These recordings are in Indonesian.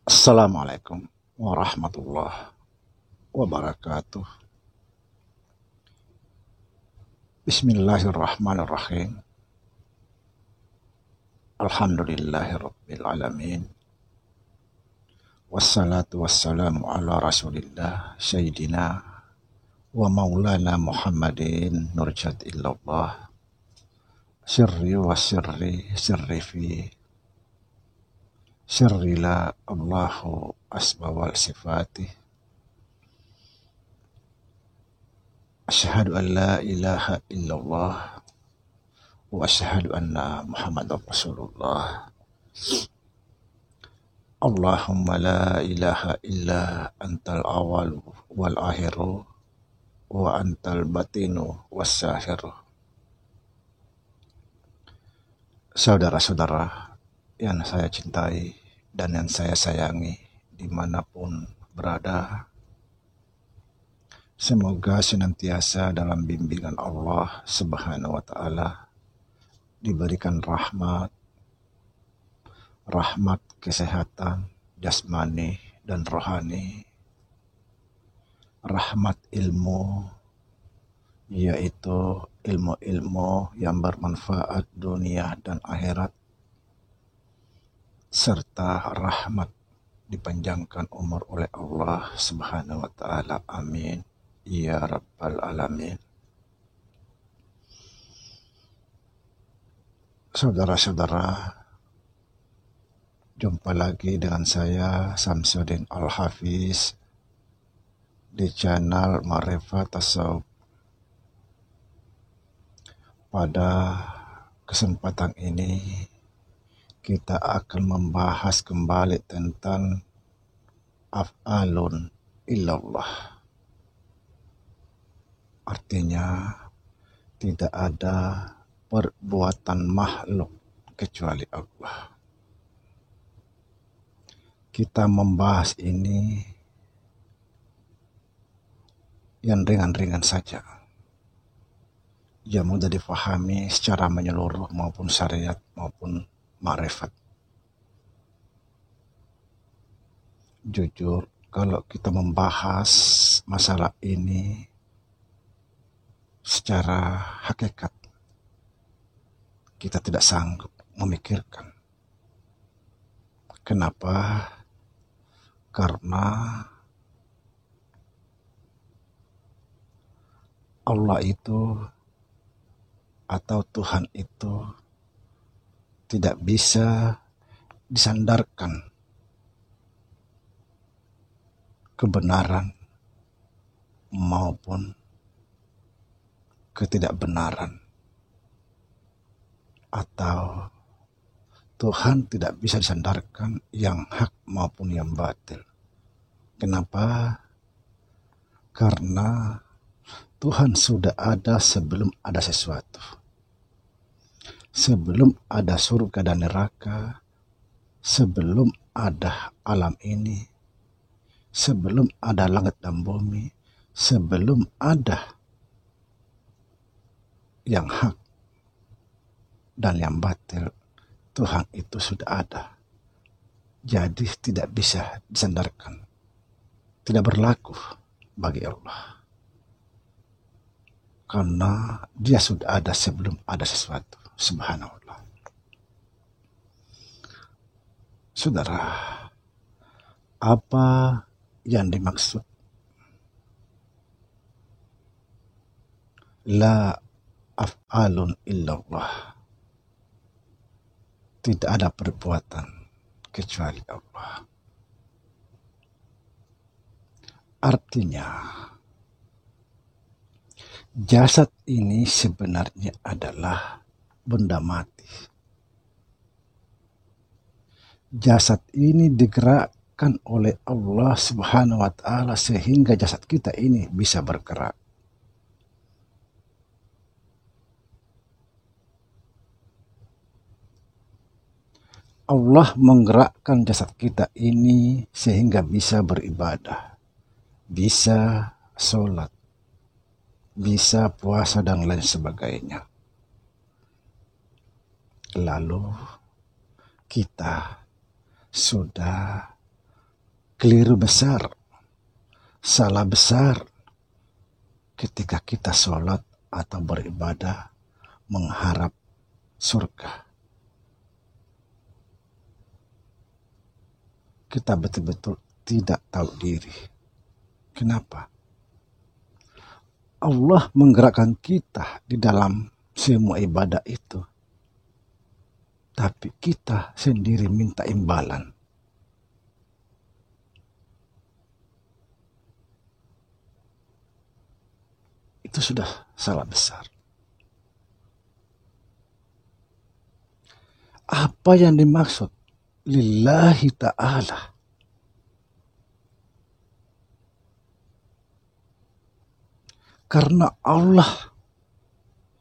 Assalamualaikum warahmatullahi wabarakatuh. Bismillahirrahmanirrahim. Alhamdulillahirabbil alamin. Wassalatu wassalamu ala Rasulillah Sayyidina wa Maulana Muhammadin nurjat illallah. Sirri wa sirri fi sirri la Allahu asma wal sifatih. Asyhadu an la ilaha illallah wa asyhadu anna Muhammadar Rasulullah. Allahumma la ilaha illa antal awalu wal akhiru wa antal batinu was sahiru. Saudara-saudara yang saya cintai dan yang saya sayangi dimanapun berada, semoga senantiasa dalam bimbingan Allah Subhanahu wa Ta'ala, diberikan rahmat kesehatan jasmani dan rohani, rahmat ilmu, yaitu ilmu-ilmu yang bermanfaat dunia dan akhirat, serta rahmat dipanjangkan umur oleh Allah Subhanahu wa Ta'ala. Amin ya rabbal alamin. Saudara-saudara, jumpa lagi dengan saya Samsudin Al-Hafiz di channel Ma'rifat Tasawuf. Pada kesempatan ini kita akan membahas kembali tentang af'alun illallah. Artinya tidak ada perbuatan makhluk kecuali Allah. Kita membahas ini yang ringan-ringan saja, yang mudah difahami secara menyeluruh maupun syariat maupun ma'rifat. Jujur, kalau kita membahas masalah ini secara hakikat, kita tidak sanggup memikirkan. Kenapa? Karena Allah itu atau Tuhan itu tidak bisa disandarkan kebenaran maupun ketidakbenaran, atau Tuhan tidak bisa disandarkan yang hak maupun yang batil. Kenapa? Karena Tuhan sudah ada sebelum ada sesuatu. Sebelum ada surga dan neraka, sebelum ada alam ini, sebelum ada langit dan bumi, sebelum ada yang hak dan yang batil, Tuhan itu sudah ada. Jadi tidak bisa disandarkan, tidak berlaku bagi Allah, karena Dia sudah ada sebelum ada sesuatu. Subhanallah. Saudara, apa yang dimaksud la af'alun illallah? Tidak ada perbuatan kecuali Allah. Artinya, jasad ini sebenarnya adalah benda mati. Jasad ini digerakkan oleh Allah Subhanahu wa Ta'ala sehingga jasad kita ini bisa bergerak. Allah menggerakkan jasad kita ini sehingga bisa beribadah, bisa sholat, bisa puasa dan lain sebagainya. Lalu kita sudah keliru besar, salah besar ketika kita sholat atau beribadah mengharap surga. Kita betul-betul tidak tahu diri. Kenapa? Allah menggerakkan kita di dalam semua ibadah itu. Tapi kita sendiri minta imbalan. Itu sudah salah besar. Apa yang dimaksud lillahi ta'ala? Karena Allah,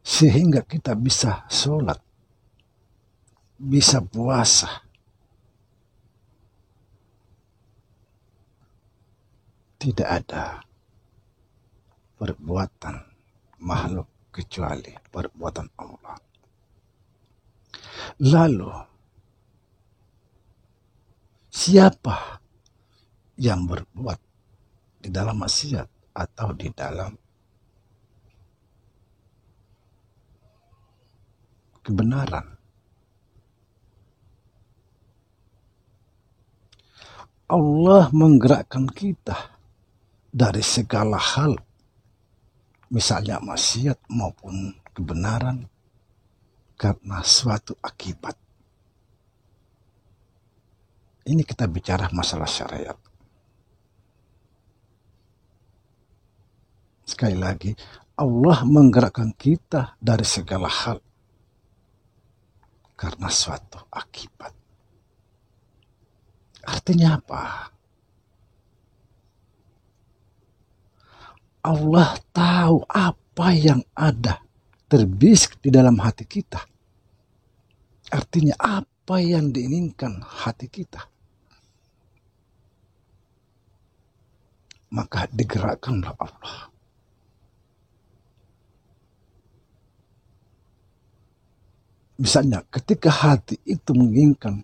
sehingga kita bisa sholat, bisa puasa. Tidak ada perbuatan makhluk kecuali perbuatan Allah. Lalu, siapa yang berbuat di dalam maksiat atau di dalam kebenaran? Allah menggerakkan kita dari segala hal, misalnya maksiat maupun kebenaran, karena suatu akibat. Ini kita bicara masalah syariat. Sekali lagi, Allah menggerakkan kita dari segala hal karena suatu akibat. Artinya apa? Allah tahu apa yang ada terbisik di dalam hati kita. Artinya apa yang diinginkan hati kita. Maka digerakkanlah Allah. Misalnya ketika hati itu menginginkan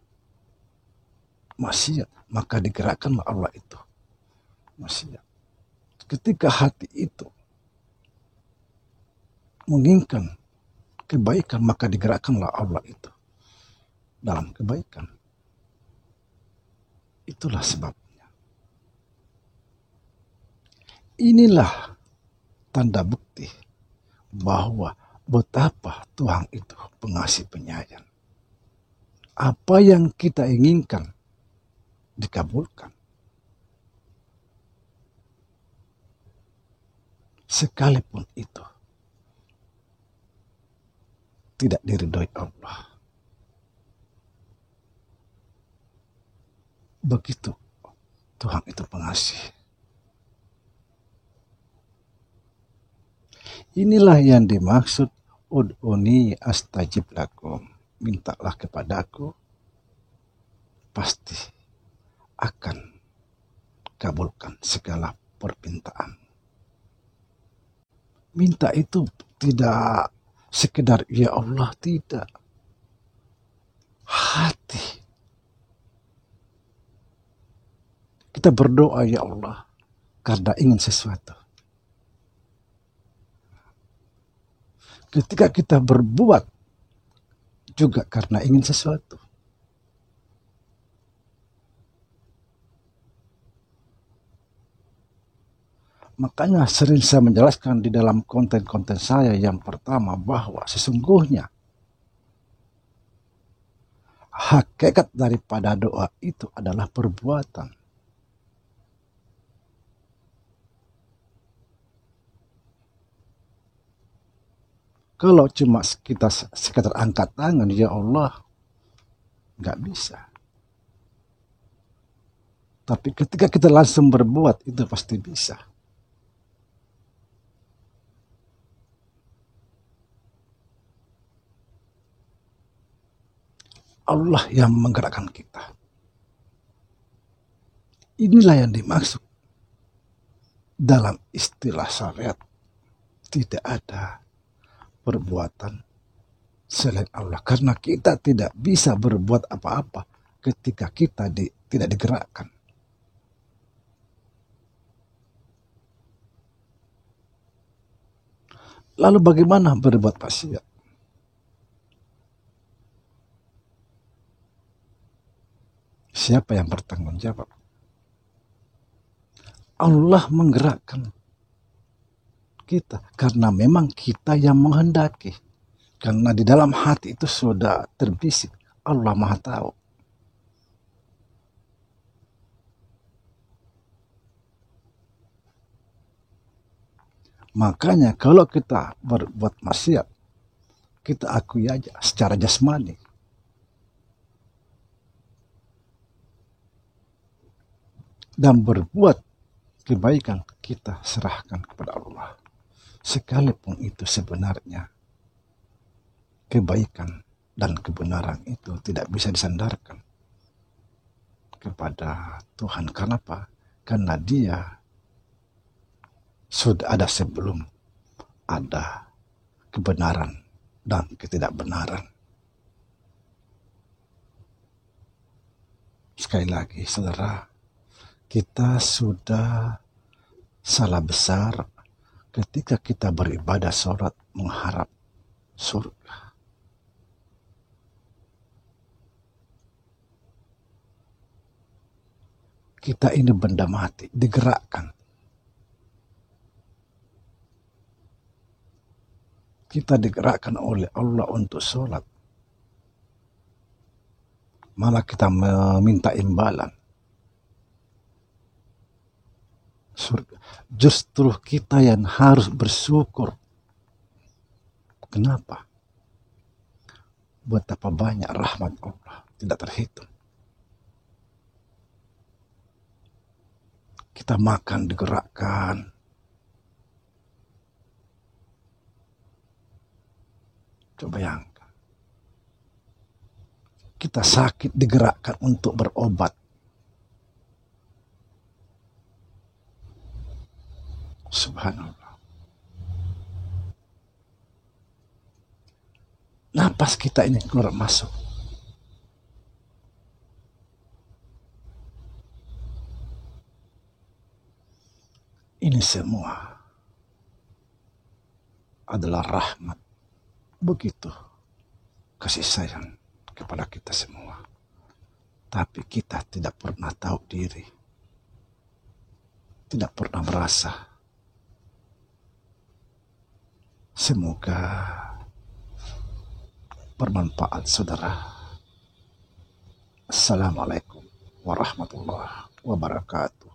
maksiat, maka digerakkanlah Allah itu maksiat. Ketika hati itu menginginkan kebaikan, maka digerakkanlah Allah itu dalam kebaikan. Itulah sebabnya. Inilah tanda bukti bahwa betapa Tuhan itu pengasih penyayang. Apa yang kita inginkan dikabulkan. Sekalipun itu tidak diridhoi Allah. Begitu Tuhan itu pengasih. Inilah yang dimaksud ud'uni astajib lakum. Mintalah kepadaku, pasti akan kabulkan segala permintaan. Minta itu tidak sekedar ya Allah, tidak. Hati. Kita berdoa ya Allah karena ingin sesuatu. Ketika kita berbuat juga karena ingin sesuatu. Makanya sering saya menjelaskan di dalam konten-konten saya yang pertama bahwa sesungguhnya hakikat daripada doa itu adalah perbuatan. Kalau cuma kita sekedar angkat tangan, ya Allah, nggak bisa. Tapi ketika kita langsung berbuat, itu pasti bisa. Allah yang menggerakkan kita. Inilah yang dimaksud dalam istilah syariat. Tidak ada perbuatan selain Allah. Karena kita tidak bisa berbuat apa-apa ketika kita tidak digerakkan. Lalu bagaimana berbuat maksiat? Siapa yang bertanggung jawab? Allah menggerakkan kita karena memang kita yang menghendaki. Karena di dalam hati itu sudah terbisik, Allah Maha tahu. Makanya kalau kita berbuat maksiat, kita akui aja secara jasmani. Dan berbuat kebaikan, kita serahkan kepada Allah. Sekalipun itu sebenarnya kebaikan dan kebenaran itu tidak bisa disandarkan kepada Tuhan. Kenapa? Karena Dia sudah ada sebelum ada kebenaran dan ketidakbenaran. Sekali lagi, saudara, kita sudah salah besar ketika kita beribadah sholat mengharap surga. Kita ini benda mati, digerakkan. Kita digerakkan oleh Allah untuk sholat. Malah kita meminta imbalan. Surga. Justru kita yang harus bersyukur. Kenapa? Betapa banyak rahmat Allah, tidak terhitung. Kita makan digerakkan. Coba bayangkan. Kita sakit digerakkan untuk berobat. Subhanallah. Napas kita ini keluar masuk. Ini semua adalah rahmat. Begitu kasih sayang kepada kita semua. Tapi kita tidak pernah tahu diri. Tidak pernah merasa. Semoga bermanfaat, saudara. Assalamualaikum warahmatullahi wabarakatuh.